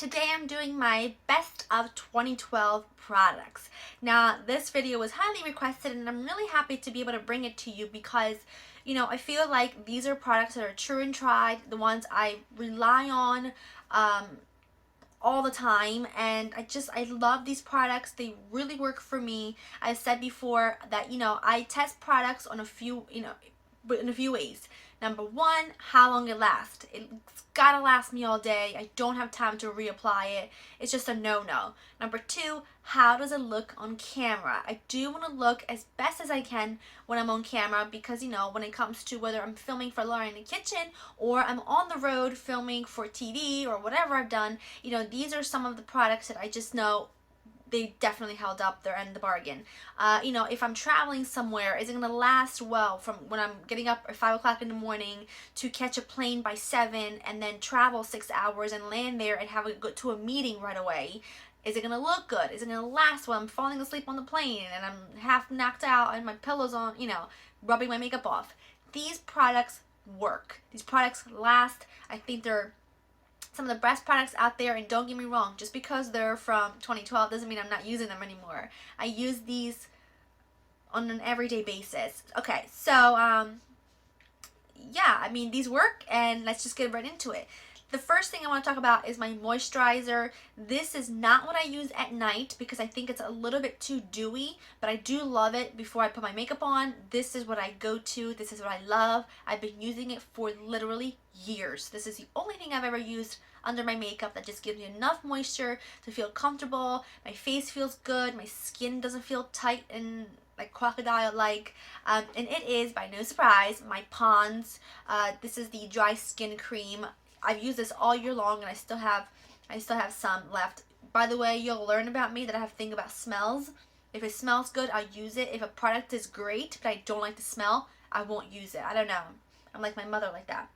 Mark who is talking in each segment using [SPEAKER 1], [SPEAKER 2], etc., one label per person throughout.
[SPEAKER 1] Today I'm doing my best of 2012 products. Now this video was highly requested and I'm really happy to be able to bring it to you because I feel like these are products that are true and tried, the ones I rely on all the time, and I love these products. They really work for me. I've said before that I test products on a few but in a few ways. Number one, how long it lasts. It's gotta last me all day. I don't have time to reapply it. It's just a no-no. Number two, how does it look on camera? I do want to look as best as I can when I'm on camera because when it comes to whether I'm filming for Laura in the kitchen or I'm on the road filming for TV or whatever I've done, these are some of the products that I just know they definitely held up their end of the bargain. If I'm traveling somewhere, is it going to last well from when I'm getting up at 5 o'clock in the morning to catch a plane by 7 and then travel 6 hours and land there and have to go to a meeting right away? Is it going to look good? Is it going to last when I'm falling asleep on the plane and I'm half knocked out and my pillow's on, rubbing my makeup off? These products work. These products last. I think they're some of the best products out there, and don't get me wrong, just because they're from 2012 doesn't mean I'm not using them anymore. I use these on an everyday basis. Okay, so yeah, I mean, these work, and let's just get right into it. The first thing I want to talk about is my moisturizer. This is not what I use at night because I think it's a little bit too dewy, but I do love it before I put my makeup on. This is what I go to. This is what I love. I've been using it for literally years. This is the only thing I've ever used under my makeup that just gives me enough moisture to feel comfortable. My face feels good. My skin doesn't feel tight and like crocodile-like, and it is, by no surprise, my Pond's. This is the dry skin cream. I've used this all year long and I still have some left. By the way, you'll learn about me that I have a thing about smells. If it smells good, I'll use it. If a product is great but I don't like the smell, I won't use it. I don't know. I'm like my mother like that.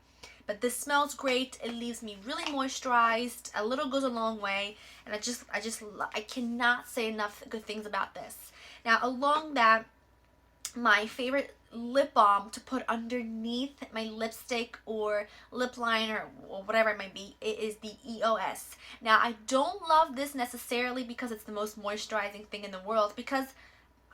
[SPEAKER 1] But this smells great. It leaves me really moisturized. A little goes a long way, and I cannot say enough good things about this. Now, along that, my favorite lip balm to put underneath my lipstick or lip liner or whatever it might be, it is the EOS. Now, I don't love this necessarily because it's the most moisturizing thing in the world, because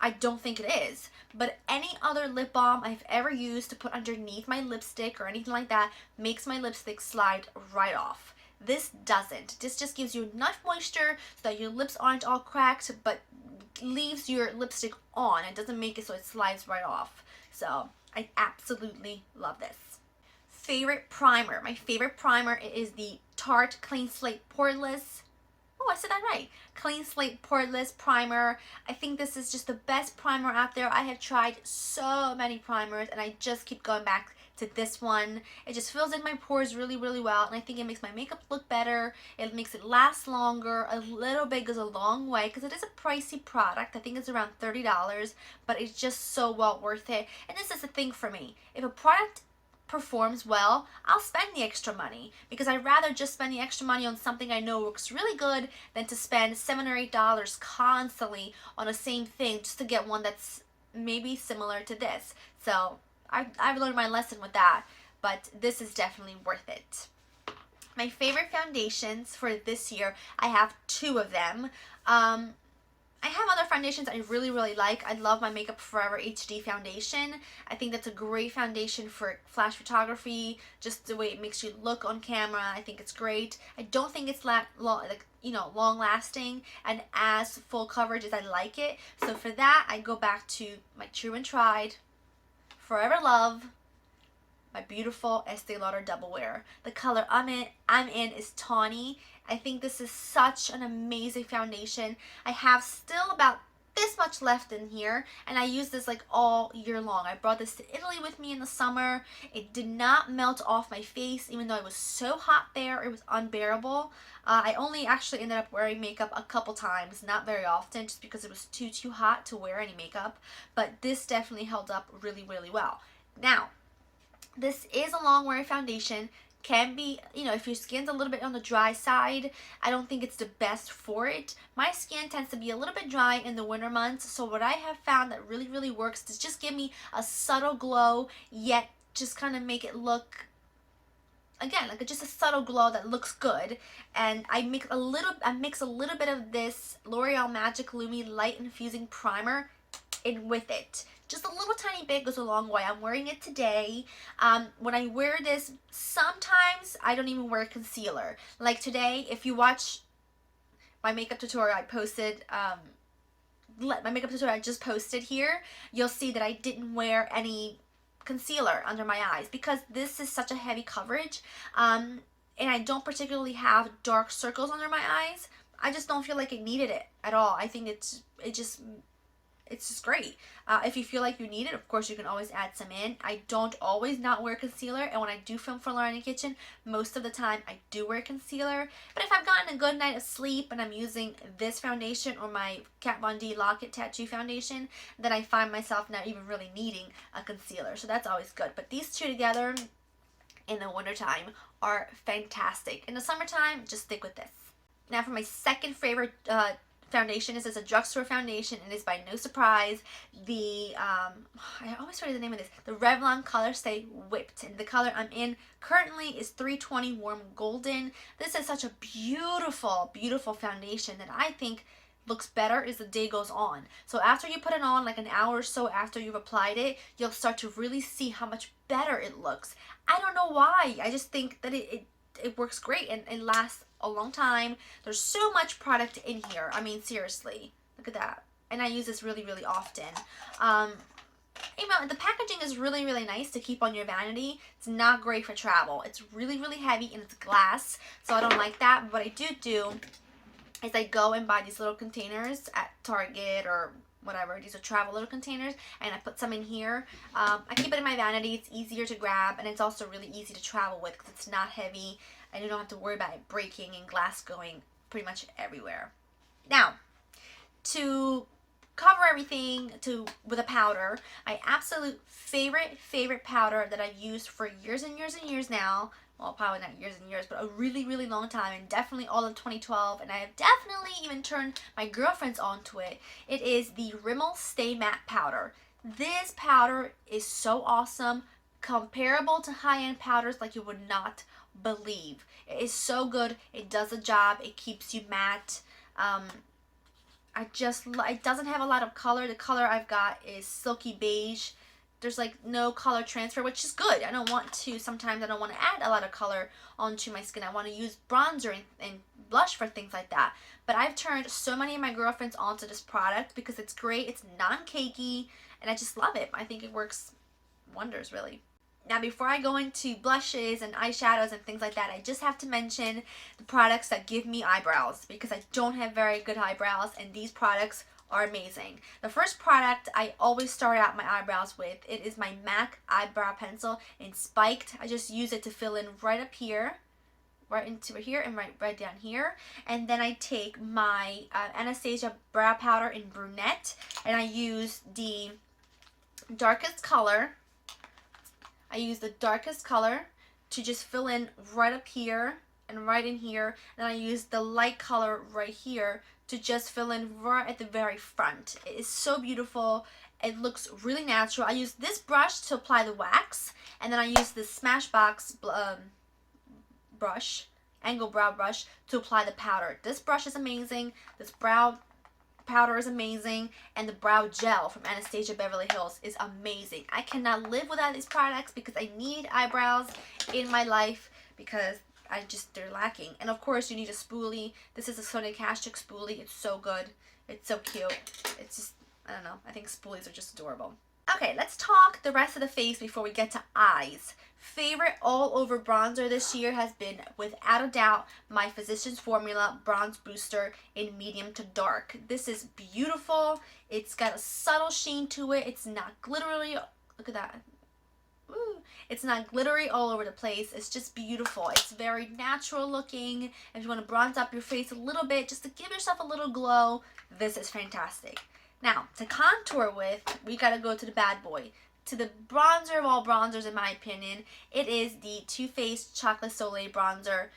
[SPEAKER 1] I don't think it is. But any other lip balm I've ever used to put underneath my lipstick or anything like that makes my lipstick slide right off. This doesn't. This just gives you enough moisture so that your lips aren't all cracked, but leaves your lipstick on. It doesn't make it so it slides right off. So I absolutely love this. Favorite primer. My favorite primer is the Tarte Clean Slate Poreless. Oh, I said that right. Clean Slate Poreless Primer. I think this is just the best primer out there. I have tried so many primers and I just keep going back to this one. It just fills in my pores really, really well, and I think it makes my makeup look better. It makes it last longer. A little bit goes a long way because it is a pricey product. I think it's around $30, but it's just so well worth it. And this is the thing for me. If a product performs well, I'll spend the extra money because I'd rather just spend the extra money on something I know works really good than to spend $7 or $8 constantly on the same thing just to get one that's maybe similar to this. So I've learned my lesson with that, but this is definitely worth it. My favorite foundations for this year, I have two of them. I have other foundations I really, really like. I love my Makeup Forever HD foundation. I think that's a great foundation for flash photography, just the way it makes you look on camera. I think it's great. I don't think it's long lasting and as full coverage as I like it. So for that, I go back to my true and tried, Forever Love, my beautiful Estee Lauder Double Wear. The color I'm in is tawny. I think this is such an amazing foundation. I have still about this much left in here, and I use this like all year long. I brought this to Italy with me in the summer. It did not melt off my face, even though it was so hot there. It was unbearable. I only actually ended up wearing makeup a couple times, not very often, just because it was too hot to wear any makeup. But this definitely held up really, really well. Now, this is a long wearing foundation. Can be, if your skin's a little bit on the dry side, I don't think it's the best for it. My skin tends to be a little bit dry in the winter months, so what I have found that really, really works is just give me a subtle glow, yet just kind of make it look again, like just a subtle glow that looks good. And I mix a little bit of this L'Oreal Magic Lumi Light Infusing Primer in with it. Just a little tiny bit goes a long way. I'm wearing it today. When I wear this, sometimes I don't even wear concealer. Like today, if you watch my makeup tutorial I posted, my makeup tutorial I just posted here, you'll see that I didn't wear any concealer under my eyes because this is such a heavy coverage, and I don't particularly have dark circles under my eyes. I just don't feel like it needed it at all. I think it's just great. If you feel like you need it, of course you can always add some in. I don't always not wear concealer, and when I do film for Lauder in the Kitchen, most of the time I do wear concealer. But if I've gotten a good night of sleep and I'm using this foundation or my Kat Von D Lock-It Tattoo foundation, then I find myself not even really needing a concealer. So that's always good. But these two together in the wintertime are fantastic. In the summertime, just stick with this. Now for my second favorite foundation, this is a drugstore foundation, and it's by no surprise the I always forget the name of this, the Revlon Colorstay Whipped, and the color I'm in currently is 320 Warm Golden. This is such a beautiful foundation that I think looks better as the day goes on. So after you put it on, like an hour or so after you've applied it, you'll start to really see how much better it looks. I don't know why, I just think that it works great and it lasts a long time. There's so much product in here. I mean, seriously, look at that. And I use this really often. You know, the packaging is really nice to keep on your vanity. It's not great for travel. It's really heavy and it's glass, so I don't like that. But what I do is I go and buy these little containers at Target or whatever. These are travel little containers, and I put some in here. I keep it in my vanity. It's easier to grab, and it's also really easy to travel with because it's not heavy, and you don't have to worry about it breaking and glass going pretty much everywhere. Now, to cover everything with a powder, my absolute favorite powder that I've used for years and years now, well, probably not years and years, but a really long time, and definitely all of 2012, and I have definitely even turned my girlfriends onto it. It is the Rimmel Stay Matte Powder. This powder is so awesome, comparable to high-end powders like you would not believe. It is so good. It does the job. It keeps you matte. It doesn't have a lot of color. The color I've got is silky beige. There's like no color transfer, which is good. Sometimes I don't want to add a lot of color onto my skin. I want to use bronzer and blush for things like that. But I've turned so many of my girlfriends onto this product because it's great. It's non-cakey, and I just love it. I think it works wonders, really. Now, before I go into blushes and eyeshadows and things like that, I just have to mention the products that give me eyebrows because I don't have very good eyebrows, and these products are amazing. The first product I always start out my eyebrows with, it is my MAC eyebrow pencil in Spiked. I just use it to fill in right up here, right into here, and right down here. And then I take my Anastasia brow powder in Brunette, and I use the darkest color. I use the darkest color to just fill in right up here and right in here. And I use the light color right here to just fill in right at the very front. It is so beautiful. It looks really natural. I use this brush to apply the wax, and then I use this Smashbox brush, angle brow brush, to apply the powder. This brush is amazing. This brow powder is amazing, and the brow gel from Anastasia Beverly Hills is amazing. I cannot live without these products because I need eyebrows in my life because they're lacking. And of course you need a spoolie. This is a Sonia Kashuk spoolie. It's so good. It's so cute. It's just, I don't know. I think spoolies are just adorable. Okay, let's talk the rest of the face before we get to eyes. Favorite all over bronzer this year has been, without a doubt, my Physicians Formula Bronze Booster in medium to dark. This is beautiful. It's got a subtle sheen to it. It's not glittery. Look at that. Ooh. It's not glittery all over the place. It's just beautiful. It's very natural looking. If you want to bronze up your face a little bit, just to give yourself a little glow, this is fantastic. Now, to contour with, we gotta go to the bad boy. To the bronzer of all bronzers, in my opinion, it is the Too Faced Chocolate Soleil Bronzer.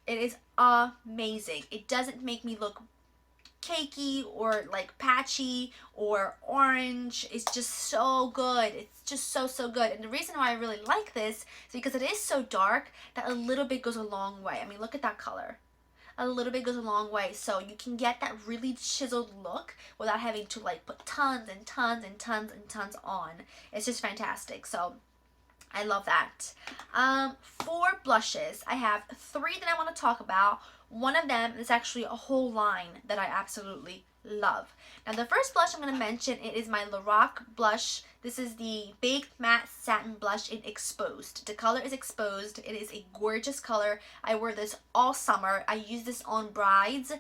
[SPEAKER 1] It is amazing. It doesn't make me look cakey or like patchy or orange. It's just so good. It's just so good. And the reason why I really like this is because it is so dark that a little bit goes a long way. I mean, look at that color. A little bit goes a long way, so you can get that really chiseled look without having to like put tons and tons and tons and tons on. It's just fantastic. So I love that. For blushes, I have 3 that I want to talk about. One of them is actually a whole line that I absolutely love. Now the first blush I'm going to mention, it is my Lorac blush. This is the Baked Matte Satin Blush in Exposed. The color is Exposed. It is a gorgeous color. I wear this all summer. I use this on brides.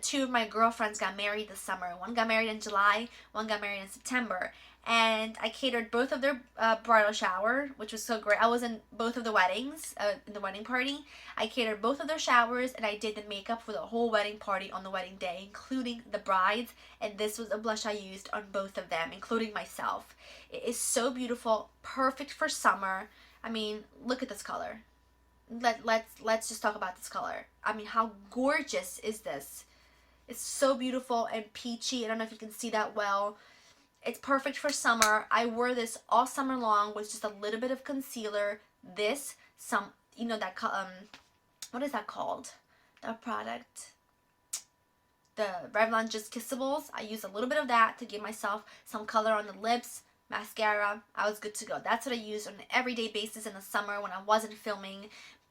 [SPEAKER 1] 2 of my girlfriends got married this summer. One got married in July, one got married in September. And I catered both of their bridal shower, which was so great. I was in both of the weddings, in the wedding party. I catered both of their showers, and I did the makeup for the whole wedding party on the wedding day, including the brides. And this was a blush I used on both of them, including myself. It is so beautiful, perfect for summer. I mean, look at this color. Let's just talk about this color. I mean, how gorgeous is this? It's so beautiful and peachy. I don't know if you can see that well. It's perfect for summer. I wore this all summer long with just a little bit of concealer. This, some, you know, that, what is that called? That product? The Revlon Just Kissables. I used a little bit of that to give myself some color on the lips. Mascara. I was good to go. That's what I used on an everyday basis in the summer when I wasn't filming,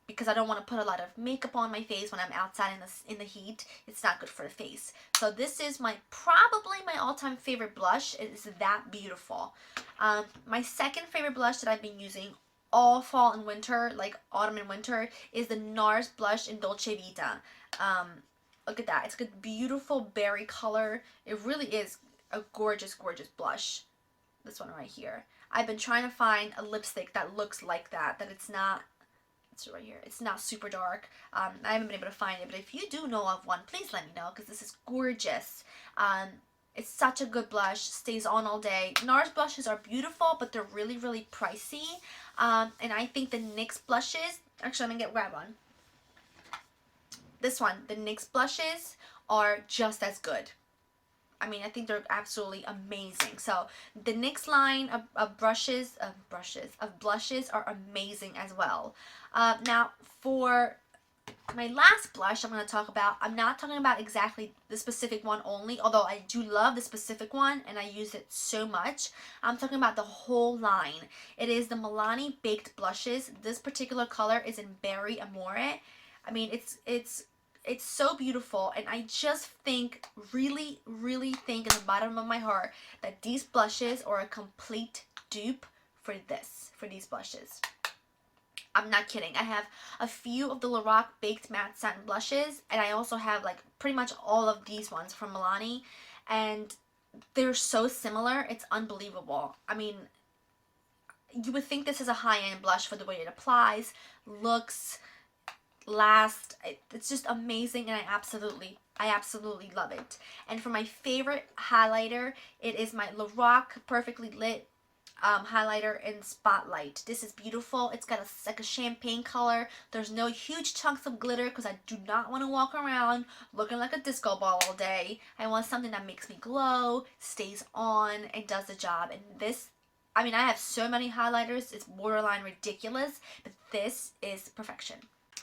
[SPEAKER 1] because I don't want to put a lot of makeup on my face when I'm outside in the heat. It's not good for the face. So this is probably my all-time favorite blush. It is that beautiful. My second favorite blush that I've been using all fall and winter, like autumn and winter, is the Nars blush in Dolce Vita. Look at that. It's a beautiful berry color. It really is a gorgeous, gorgeous blush. This one right here. I've been trying to find a lipstick that looks like that it's not. It's right here. It's not super dark. I haven't been able to find it, but if you do know of one, please let me know, because this is gorgeous. It's such a good blush. Stays on all day. NARS blushes are beautiful, but they're really, really pricey. And I think the NYX blushes, actually I'm going to grab one. This one, the NYX blushes are just as good. I mean, I think they're absolutely amazing. So the NYX line of blushes are amazing as well. Now for my last blush I'm going to talk about, I'm not talking about exactly the specific one only, although I do love the specific one and I use it so much. I'm talking about the whole line. It is the Milani Baked Blushes. This particular color is in Berry Amore. I mean, it's so beautiful, and I just think, really, really think in the bottom of my heart that these blushes are a complete dupe for these blushes. I'm not kidding. I have a few of the Lorac Baked Matte Satin blushes, and I also have like pretty much all of these ones from Milani, and they're so similar. It's unbelievable. I mean, you would think this is a high-end blush for the way it applies, looks, lasts. It's just amazing, and I absolutely love it. And for my favorite highlighter, it is my Lorac Perfectly Lit highlighter in Spotlight. This is beautiful. It's got like a champagne color. There's no huge chunks of glitter because I do not want to walk around looking like a disco ball all day. I want something that makes me glow, stays on, and does the job. And this, I mean, I have so many highlighters, it's borderline ridiculous, but this is perfection.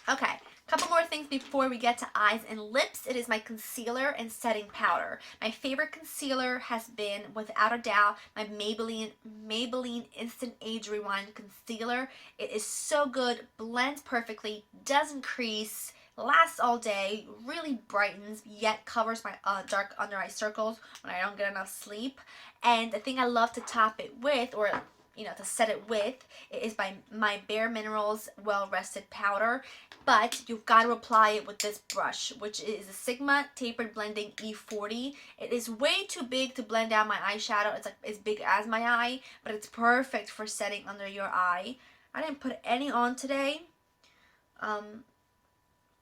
[SPEAKER 1] Okay, a couple more things before we get to eyes and lips. It is my concealer and setting powder. My favorite concealer has been, without a doubt, my Maybelline Instant Age Rewind Concealer. It is so good, blends perfectly, doesn't crease, lasts all day, really brightens, yet covers my dark under eye circles when I don't get enough sleep. And the thing I love to top it with, or to set it with, it is by my Bare Minerals Well Rested Powder. But you've got to apply it with this brush, which is a Sigma Tapered Blending E40. It is way too big to blend out my eyeshadow. It's like as big as my eye, but it's perfect for setting under your eye. I didn't put any on today,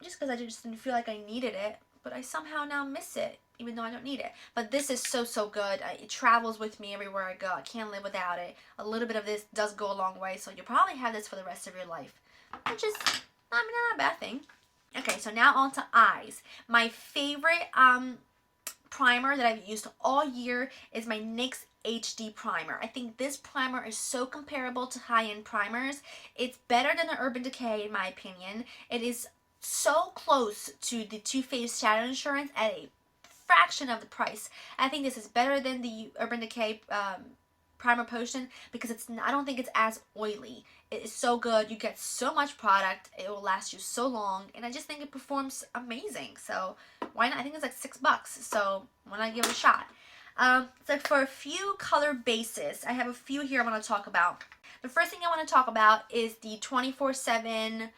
[SPEAKER 1] just because I just didn't feel like I needed it, but I somehow now miss it, even though I don't need it. But this is so good. It travels with me everywhere I go. I can't live without it. A little bit of this does go a long way, so you'll probably have this for the rest of your life, which is, I mean, not a bad thing. Okay, so now on to eyes. My favorite primer that I've used all year is my NYX HD primer. I think this primer is so comparable to high-end primers. It's better than the Urban Decay in my opinion. It is so close to the Too Faced Shadow Insurance at a fraction of the price. I think this is better than the Urban Decay primer potion because I don't think it's as oily. It is so good. You get so much product. It will last you so long, and I just think it performs amazing. So why not? I think it's like $6, so why not give it a shot? So for a few color bases, I have a few here I want to talk about. The first thing I want to talk about is the 24/7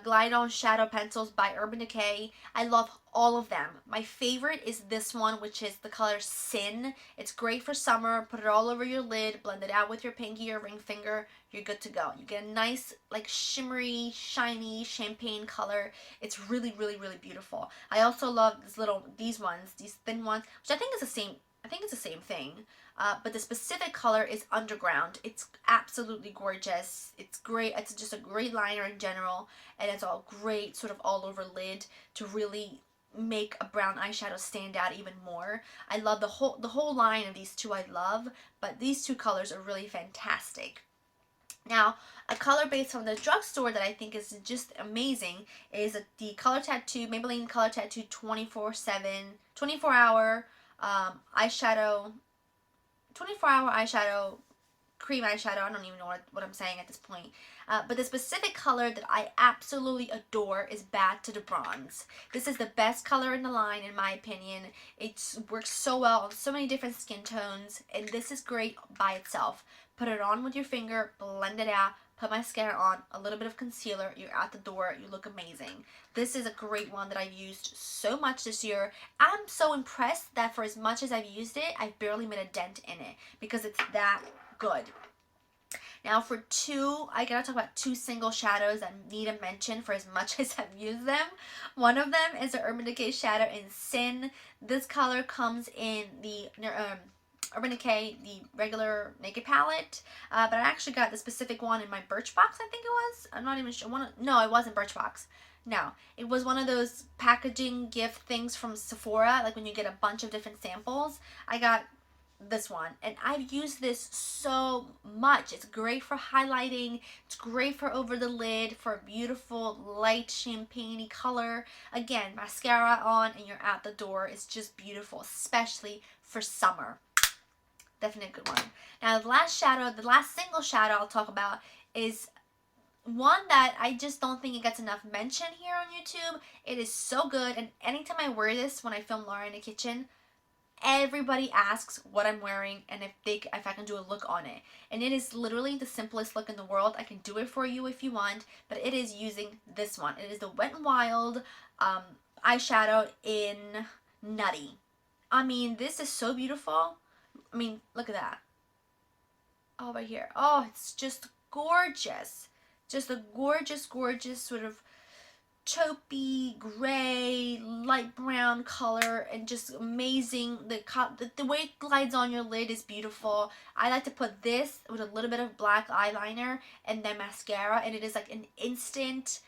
[SPEAKER 1] Glide On Shadow Pencils by Urban Decay. I love all of them. My favorite is this one, which is the color Sin. It's great for summer. Put it all over your lid, blend it out with your pinky or ring finger. You're good to go. You get a nice, like, shimmery, shiny champagne color. It's really, really, really beautiful. I also love these ones, these thin ones, which I think is the same. I think it's the same thing. But the specific color is Underground. It's absolutely gorgeous. It's great. It's just a great liner in general, and it's all great sort of all over lid to really make a brown eyeshadow stand out even more. I love the whole line of these two. I love, but these two colors are really fantastic. Now, a color base from the drugstore that I think is just amazing is the Maybelline Color Tattoo 24/7 eyeshadow, 24-hour eyeshadow, cream eyeshadow. I don't even know what I'm saying at this point. But the specific color that I absolutely adore is Bad to the Bronze. This is the best color in the line in my opinion. It works so well on so many different skin tones, and this is great by itself. Put it on with your finger, blend it out, put mascara on, a little bit of concealer, you're out the door, you look amazing. This is a great one that I've used so much this year. I'm so impressed that for as much as I've used it, I've barely made a dent in it because it's that good. Now I gotta talk about two single shadows that need a mention for as much as I've used them. One of them is the Urban Decay shadow in Sin. This color comes in the Urban Decay, the regular Naked palette, but I actually got the specific one in my Birchbox, I think it was. I'm not even sure. No, it wasn't Birchbox. No, it was one of those packaging gift things from Sephora, like when you get a bunch of different samples. I got this one, and I've used this so much. It's great for highlighting. It's great for over the lid, for a beautiful light champagne-y color. Again, mascara on and you're out the door. It's just beautiful, especially for summer. Definitely a good one. Now the last single shadow I'll talk about is one that I just don't think it gets enough mention here on YouTube. It is so good, and anytime I wear this when I film Laura in the kitchen, everybody asks what I'm wearing and if I can do a look on it. And it is literally the simplest look in the world. I can do it for you if you want, but it is using this one. It is the Wet n Wild eyeshadow in Nutty. I mean, this is so beautiful. I mean, look at that. Oh, right here. Oh, it's just gorgeous. Just a gorgeous, gorgeous sort of taupey, gray, light brown color, and just amazing. The way it glides on your lid is beautiful. I like to put this with a little bit of black eyeliner and then mascara, and it is like an instant,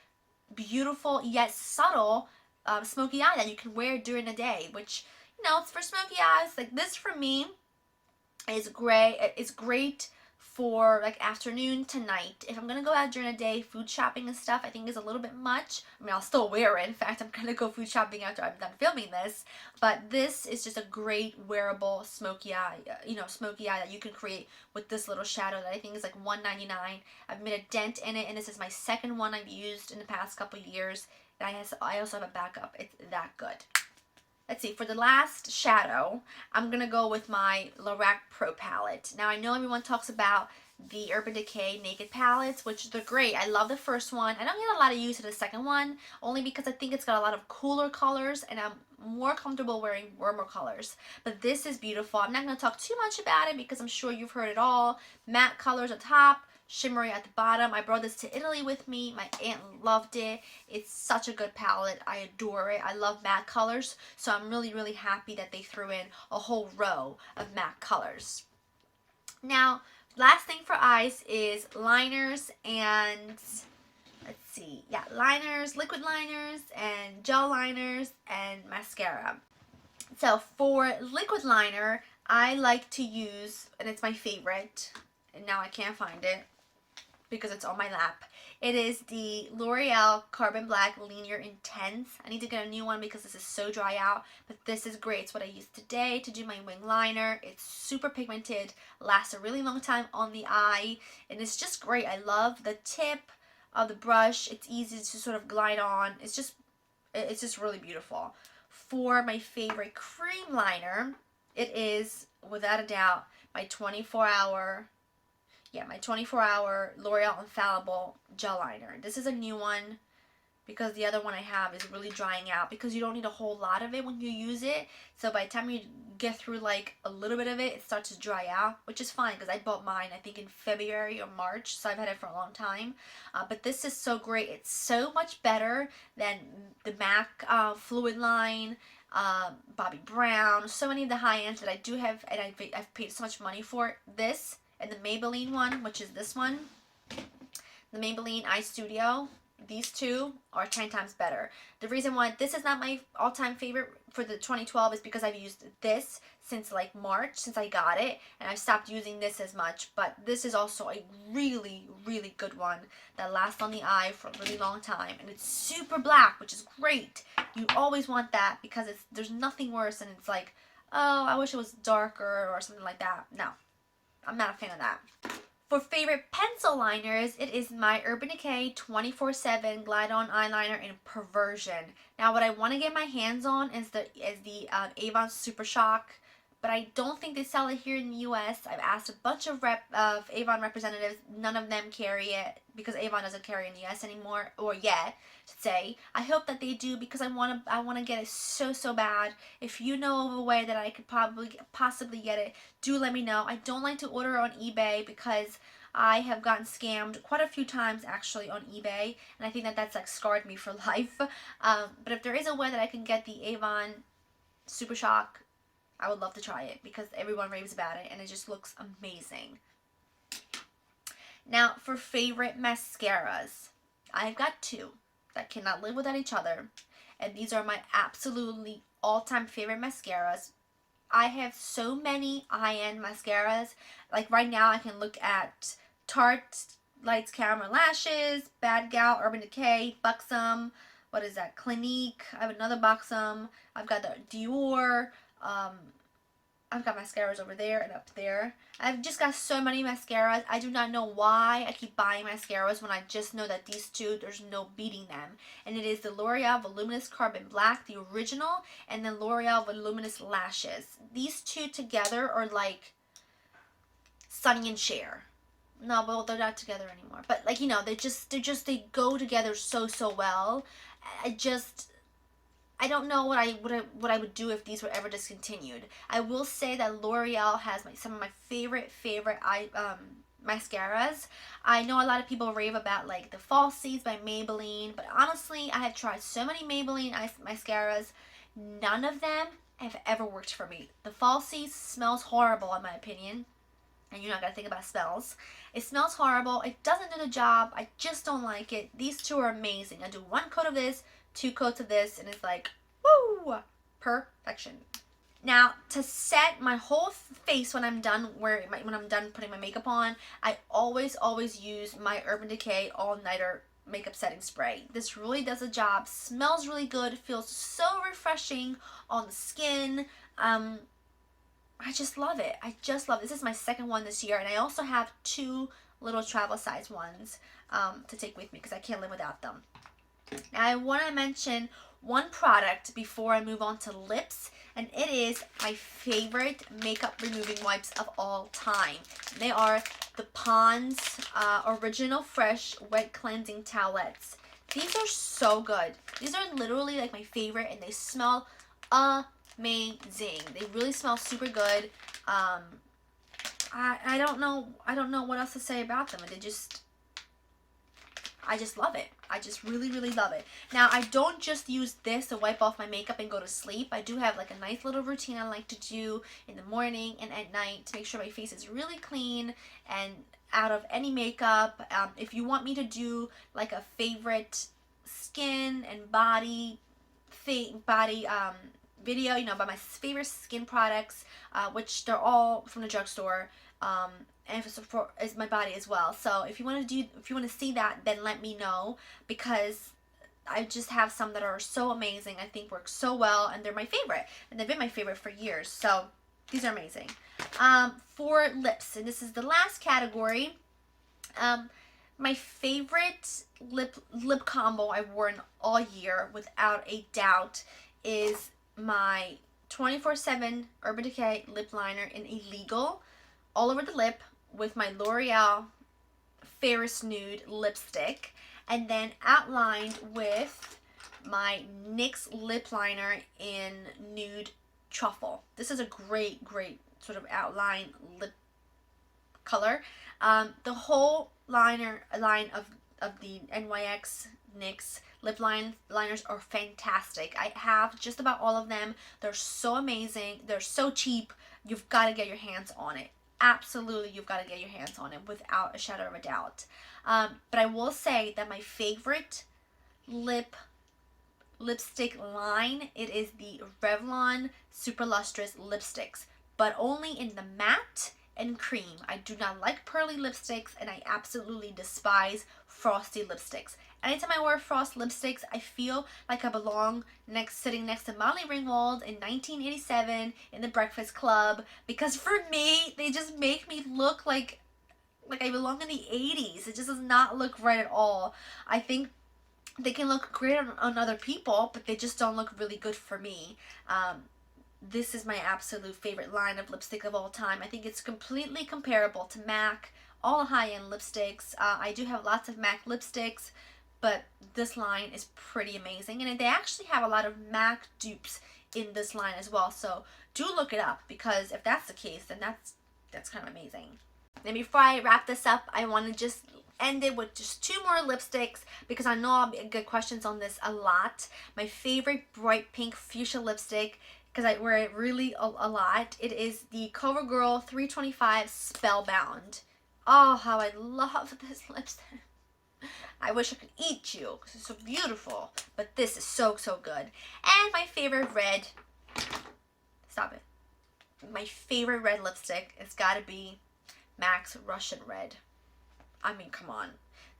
[SPEAKER 1] beautiful, yet subtle smoky eye that you can wear during the day, which, you know, it's for smoky eyes. Like this for me is great. It's great for like afternoon to night. If I'm gonna go out during the day, food shopping and stuff, I think is a little bit much. I mean, I'll still wear it. In fact, I'm gonna go food shopping after I'm done filming this. But this is just a great wearable smoky eye, smoky eye that you can create with this little shadow that I think is like $1.99. I've made a dent in it, and this is my second one I've used in the past couple years. And I also have a backup. It's that good. Let's see, for the last shadow, I'm going to go with my Lorac Pro Palette. Now, I know everyone talks about the Urban Decay Naked palettes, which they're great. I love the first one. I don't get a lot of use of the second one, only because I think it's got a lot of cooler colors, and I'm more comfortable wearing warmer colors. But this is beautiful. I'm not going to talk too much about it because I'm sure you've heard it all. Matte colors at top, shimmery at the bottom. I brought this to Italy with me. My aunt loved it. It's such a good palette. I adore it. I love matte colors, so I'm really, really happy that they threw in a whole row of matte colors. Now, last thing for eyes is liners and, let's see, yeah, liners, liquid liners, and gel liners, and mascara. So for liquid liner, I like to use, and it's my favorite, and now I can't find it because it's on my lap. It is the L'Oreal Carbon Black Linear Intense. I need to get a new one because this is so dry out, but this is great. It's what I used today to do my wing liner. It's super pigmented, lasts a really long time on the eye, and it's just great. I love the tip of the brush. It's easy to sort of glide on. It's just really beautiful. For my favorite cream liner, it is, without a doubt, my 24-hour L'Oreal Infallible gel liner. This is a new one because the other one I have is really drying out because you don't need a whole lot of it when you use it. So by the time you get through like a little bit of it, it starts to dry out, which is fine because I bought mine I think in February or March, so I've had it for a long time. But this is so great. It's so much better than the MAC Fluid Line, Bobbi Brown, so many of the high ends that I do have, and I've paid so much money for this. And the Maybelline one, which is this one, the Maybelline Eye Studio, these two are 10 times better. The reason why this is not my all-time favorite for the 2012 is because I've used this since like March, since I got it, and I've stopped using this as much. But this is also a really, really good one that lasts on the eye for a really long time, and it's super black, which is great. You always want that because there's nothing worse than it's like, oh, I wish it was darker or something like that. No. I'm not a fan of that. For favorite pencil liners, it is my Urban Decay 24/7 Glide On Eyeliner in Perversion. Now, what I want to get my hands on is the Avon Super Shock, but I don't think they sell it here in the U.S. I've asked a bunch of Avon representatives. None of them carry it because Avon doesn't carry in the U.S. anymore, or yet, to say. I hope that they do because I want to get it so bad. If you know of a way that I could possibly get it, do let me know. I don't like to order on eBay because I have gotten scammed quite a few times actually on eBay, and I think that that's like scarred me for life. But if there is a way that I can get the Avon Super Shock, I would love to try it because everyone raves about it and it just looks amazing. Now, for favorite mascaras, I've got two that cannot live without each other, and these are my absolutely all-time favorite mascaras. I have so many high-end mascaras. Like right now I can look at Tarte Lights Camera Lashes, Bad Gal, Urban Decay, Buxom, what is that, Clinique, I have another Buxom, I've got the Dior, I've got mascaras over there and up there. I've just got so many mascaras. I do not know why I keep buying mascaras when I just know that these two, there's no beating them. And it is the L'Oreal Voluminous Carbon Black, the original, and the L'Oreal Voluminous Lashes. These two together are like Sonny and Cher. No, well, they're not together anymore. But like, you know, they go together so well. I don't know what I would do if these were ever discontinued. I will say that L'Oreal has some of my favorite mascaras. I know a lot of people rave about like the Falsies by Maybelline, but honestly, I have tried so many Maybelline mascaras. None of them have ever worked for me. The Falsies smells horrible in my opinion, and you're not gonna think about smells. It smells horrible. It doesn't do the job. I just don't like it. These two are amazing. I do one coat of this, 2 coats of this, and it's like, woo, perfection. Now, to set my whole face when I'm done putting my makeup on, I always use my Urban Decay All Nighter Makeup Setting Spray. This really does the job. Smells really good. Feels so refreshing on the skin. I just love it. This is my second one this year, and I also have 2 little travel size ones to take with me because I can't live without them. Now, I want to mention one product before I move on to lips, and it is my favorite makeup removing wipes of all time. They are the Pond's Original Fresh Wet Cleansing Towelettes. These are so good. These are literally like my favorite, and they smell amazing. They really smell super good. I don't know what else to say about them. I just love it. I just really love it. Now, I don't just use this to wipe off my makeup and go to sleep. I do have like a nice little routine I like to do in the morning and at night to make sure my face is really clean and out of any makeup. If you want me to do like a favorite skin and body video, you know, about my favorite skin products, which they're all from the drugstore, and it's my body as well. So if you want to see that, then let me know, because I just have some that are so amazing. I think work so well, and they're my favorite, and they've been my favorite for years. So these are amazing. For lips, and this is the last category. My favorite lip combo I've worn all year, without a doubt, is my 24/7 Urban Decay lip liner in Illegal, all over the lip, with my L'Oreal Ferris Nude lipstick, and then outlined with my NYX lip liner in Nude Truffle. This is a great sort of outline lip color. The whole line of the NYX lip liners are fantastic. I have just about all of them. They're so amazing. They're so cheap. You've got to get your hands on it. Absolutely, you've got to get your hands on it without a shadow of a doubt. But I will say that my favorite lipstick line, it is the Revlon Super Lustrous lipsticks, but only in the matte and cream. I do not like pearly lipsticks, and I absolutely despise frosty lipsticks. Anytime I wear frost lipsticks, I feel like I belong sitting next to Molly Ringwald in 1987 in the Breakfast Club, because for me, they just make me look like I belong in the 80s. It just does not look right at all. I think they can look great on other people, but they just don't look really good for me. This is my absolute favorite line of lipstick of all time. I think it's completely comparable to MAC, all high-end lipsticks. I do have lots of MAC lipsticks, but this line is pretty amazing. And they actually have a lot of MAC dupes in this line as well. So do look it up, because if that's the case, then that's kind of amazing. And before I wrap this up, I want to just end it with just two more lipsticks, because I know I'll get questions on this a lot. My favorite bright pink fuchsia lipstick, because I wear it really a lot. It is the Covergirl 325 Spellbound. Oh, how I love this lipstick. I wish I could eat you, because it's so beautiful. But this is so good. And my favorite red, stop it. My favorite red lipstick, it's got to be MAC's Russian Red. I mean, come on.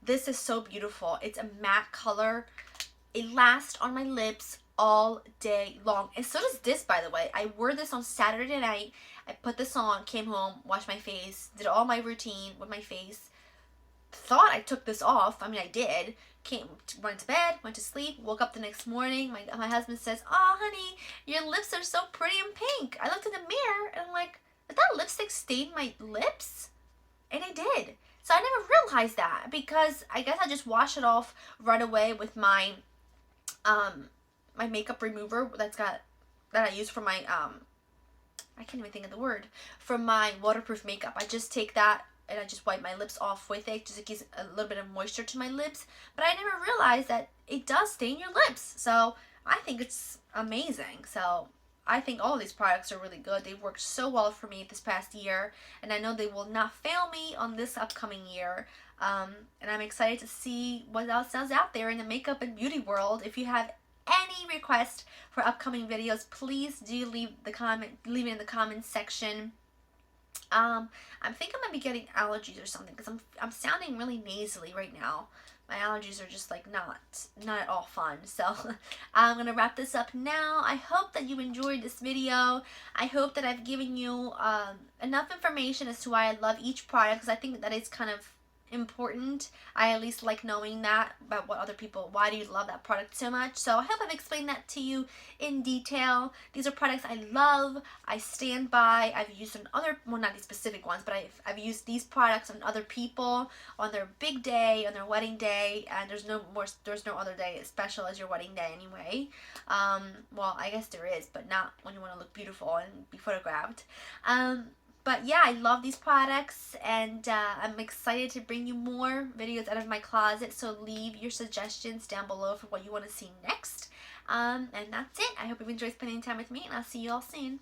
[SPEAKER 1] This is so beautiful. It's a matte color. It lasts on my lips all day long. And so does this, by the way. I wore this on Saturday night. I put this on, came home, washed my face, did all my routine with my face. Thought I took this off. I mean, I did. Went to bed, went to sleep, woke up the next morning. My husband says, "Oh, honey, your lips are so pretty and pink." I looked in the mirror and I'm like, did that lipstick stain my lips? And I did. So I never realized that, because I guess I just wash it off right away with my my makeup remover that I use for my I can't even think of the word, for my waterproof makeup. I just take that and I just wipe my lips off with it, just it gives a little bit of moisture to my lips. But I never realized that it does stain your lips. So I think it's amazing. So I think all of these products are really good. They've worked so well for me this past year, and I know they will not fail me on this upcoming year. And I'm excited to see what else is out there in the makeup and beauty world. If you have any requests for upcoming videos, please do leave it in the comments section. I think I might be getting allergies or something, because I'm sounding really nasally right now. My allergies are just like not at all fun. So I'm gonna wrap this up now. I hope that you enjoyed this video. I hope that I've given you enough information as to why I love each product, because I think that is kind of important. I at least like knowing that about why do you love that product so much. So I hope I've explained that to you in detail. These are products I love, I stand by. I've used on other, well, not these specific ones, but I've used these products on other people on their big day, on their wedding day, and there's no other day as special as your wedding day anyway. Well, I guess there is, but not when you want to look beautiful and be photographed. But yeah, I love these products, and I'm excited to bring you more videos out of my closet. So leave your suggestions down below for what you want to see next. And that's it. I hope you've enjoyed spending time with me, and I'll see you all soon.